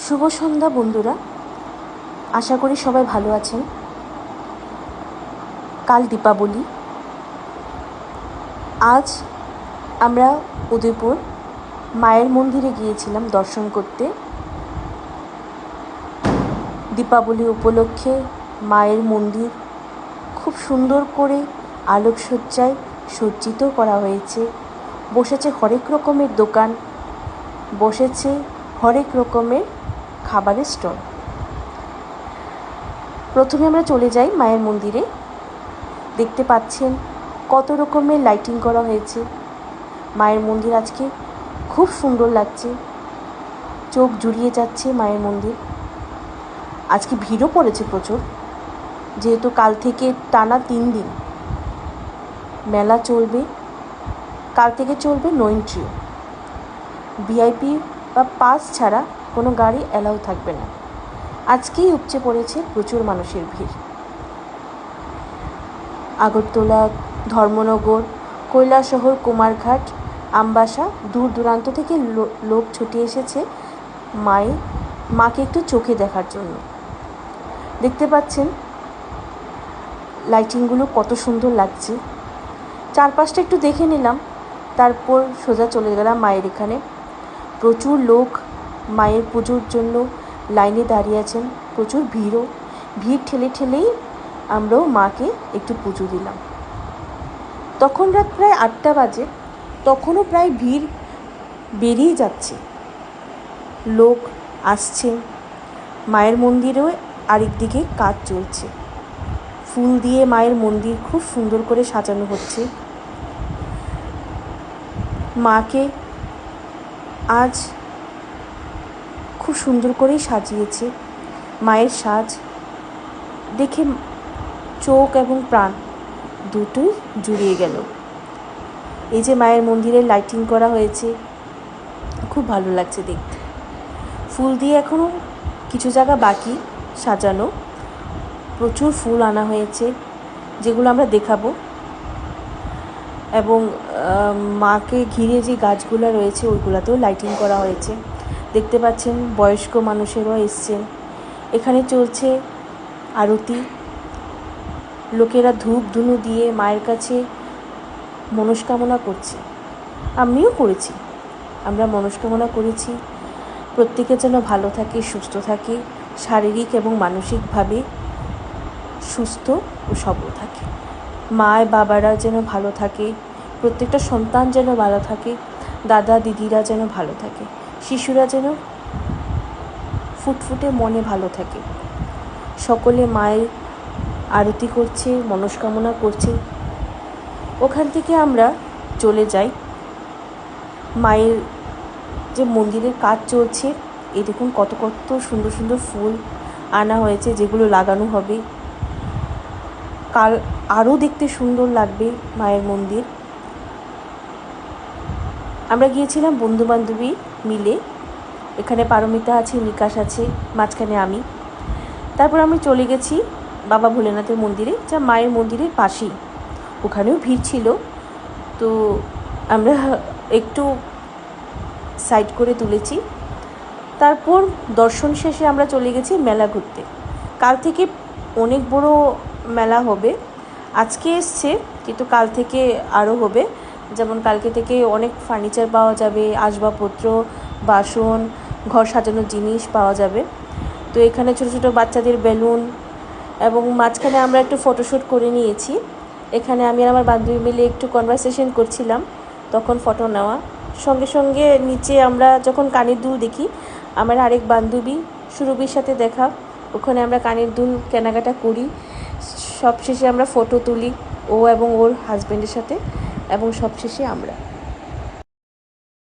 শুভ সন্ধ্যা বন্ধুরা, আশা করি সবাই ভালো আছেন। কাল দীপাবলি। আজ আমরা উদয়পুর মায়ের মন্দিরে গিয়েছিলাম দর্শন করতে। দীপাবলি উপলক্ষে মায়ের মন্দির খুব সুন্দর করে আলোকসজ্জায় সজ্জিত করা হয়েছে। বসেছে হরেক রকমের দোকান, বসেছে হরেক রকমের খাবারের স্টল। প্রথমে আমরা চলে যাই মায়ের মন্দিরে। দেখতে পাচ্ছেন কত রকমের লাইটিং করা হয়েছে। মায়ের মন্দির আজকে খুব সুন্দর লাগছে, চোখ জুড়িয়ে যাচ্ছে মায়ের মন্দির। আজকে ভিড়ও পড়েছে প্রচুর, যেহেতু কাল থেকে টানা 3 দিন মেলা চলবে। কাল থেকে চলবে নো এন্ট্রি, ভিআইপি বা পাস ছাড়া কোনো গাড়ি অ্যালাউ থাকবে না। আজকেই উপচে পড়েছে প্রচুর মানুষের ভিড়। আগরতলা, ধর্মনগর, কৈলাসহর, কুমারঘাট, আমবাসা দূর দূরান্ত থেকে লোক ছুটে এসেছে মাকে একটু চোখে দেখার জন্য। দেখতে পাচ্ছেন লাইটিংগুলো কত সুন্দর লাগছে। চারপাশটা একটু দেখে নিলাম, তারপর সোজা চলে গেলাম মায়ের এখানে। প্রচুর লোক মায়ের পুজোর জন্য লাইনে দাঁড়িয়ে আছেন, প্রচুর ভিড় ঠেলেই আমরাও মাকে একটু পুজো দিলাম। তখন রাত প্রায় 8টা বাজে, তখনও প্রায় ভিড় বেরিয়ে যাচ্ছে, লোক আসছে। মায়ের মন্দিরেও আরেক দিকে কাজ চলছে, ফুল দিয়ে মায়ের মন্দির খুব সুন্দর করে সাজানো হচ্ছে। মাকে আজ খুব সুন্দর করেই সাজিয়েছে। মায়ের সাজ দেখে চোখ এবং প্রাণ দুটোই জুড়িয়ে গেল। এই যে মায়ের মন্দিরে লাইটিং করা হয়েছে, খুব ভালো লাগছে দেখতে। ফুল দিয়ে এখনও কিছু জায়গা বাকি সাজানো, প্রচুর ফুল আনা হয়েছে যেগুলো আমরা দেখাবো। এবং মাকে ঘিরে যে গাছগুলো রয়েছে ওইগুলোতেও লাইটিং করা হয়েছে। দেখতে পাচ্ছেন বয়স্ক মানুষেরও এসছেন। এখানে চলছে আরতি। লোকেরা ধূপ ধুনো দিয়ে মায়ের কাছে মনস্কামনা করছে। আমিও করেছি, আমরা মনস্কামনা করেছি প্রত্যেকে যেন ভালো থাকে, সুস্থ থাকে, শারীরিক এবং মানসিকভাবে সুস্থ ও সবল থাকে। মায় বাবারা যেন ভালো থাকে, প্রত্যেকটা সন্তান যেন ভালো থাকে, দাদা দিদিরা যেন ভালো থাকে, শিশুরা যেন ফুটফুটে মনে ভালো থাকে। সকলে মায়ের আরতি করছে, মনস্কামনা করছে। ওখান থেকে আমরা চলে যাই মায়ের যে মন্দিরের কাজ চলছে। এই দেখুন কত সুন্দর সুন্দর ফুল আনা হয়েছে, যেগুলো লাগানো হবে। কাল আরও দেখতে সুন্দর লাগবে মায়ের মন্দির। আমরা গিয়েছিলাম বন্ধুবান্ধবী মিলে। এখানে পারমিতা আছে, নিকাশ আছে, মাঝখানে আমি। তারপর আমি চলে গেছি বাবা ভোলেনাথের মন্দিরে, যা মায়ের মন্দিরের পাশেই। ওখানেও ভিড় ছিল, তো আমরা একটু সাইড করে তুলেছি। তারপর দর্শন শেষে আমরা চলে গেছি মেলা ঘুরতে। কাল থেকে অনেক বড় মেলা হবে। আজকে এসছে, কিন্তু কাল থেকে আরও হবে। যেমন কালকে থেকে অনেক ফার্নিচার পাওয়া যাবে, আসবাবপত্র, বাসন, ঘর সাজানোর জিনিস পাওয়া যাবে। তো এখানে ছোটো ছোটো বাচ্চাদের বেলুন, এবং মাঝখানে আমরা একটু ফটোশ্যুট করে নিয়েছি। এখানে আমি আর আমার বান্ধবী মিলে একটু কনভারসেশন করছিলাম, তখন ফটো নেওয়া। সঙ্গে সঙ্গে নিচে আমরা যখন কানের দুল দেখি, আমার আরেক বান্ধবী সুরভির সাথে দেখা, ওখানে আমরা কানের দুল কেনাকাটা করি। সবশেষে আমরা ফটো তুলি, ও এবং ওর হাজব্যান্ডের সাথে, এবং সবশেষে আমরা